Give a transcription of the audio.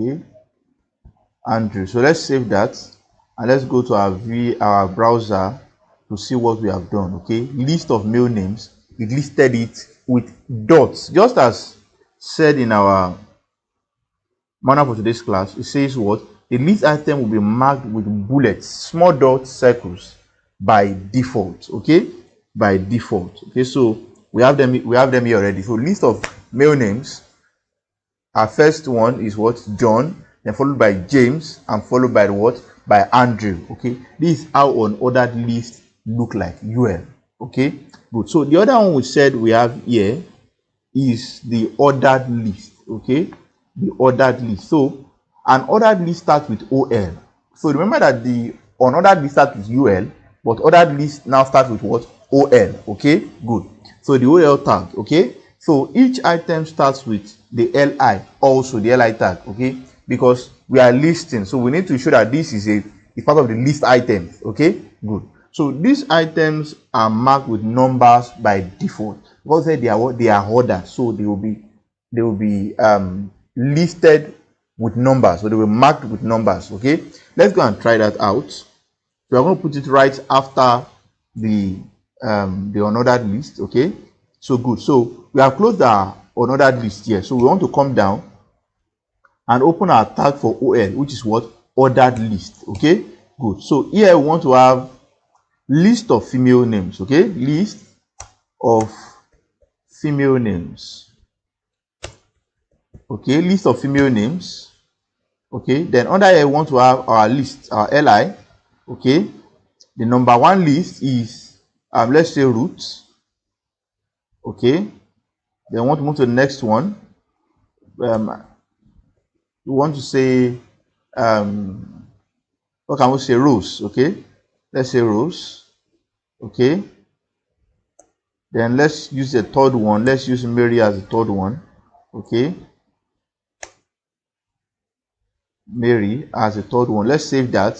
Okay, Andrew. So let's save that and let's go to our browser to see what we have done. Okay, list of male names. It listed it with dots, just as said in our manual for today's class. It says what? The list item will be marked with bullets, small dot circles by default. Okay, by default. Okay, so we have them here already. So list of male names. Our first one is what? John, then followed by James, and followed by what? By Andrew. Okay, this is how an ordered list look like. UL. Okay, good. So the other one we said we have here is the ordered list. Okay, the ordered list. So an ordered list starts with OL. So remember that the unordered list starts with UL, but ordered list now starts with what? OL. Okay, good. So the OL tag. Okay, so each item starts with the LI, also the LI tag. Okay, because we are listing, so we need to show that this is part of the list item. Okay, good. So these items are marked with numbers by default because they are ordered, so they will be listed with numbers, so they will be marked with numbers. Okay, let's go and try that out. So I'm going to put it right after the unordered list. Okay, so good. So we have closed our unordered list here, so we want to come down and open our tag for OL, which is what? Ordered list. Okay, good. So here we want to have list of female names. Okay, list of female names. Okay, list of female names. Okay, then under here we want to have our list, our LI. Okay, the number one list is let's say root. Okay, then we want to move to the next one. We want to say what can we say? Rows. Okay, let's say rows. Okay, then let's use the third one. Let's use Mary as the third one. Okay, Mary as the third one. Let's save that.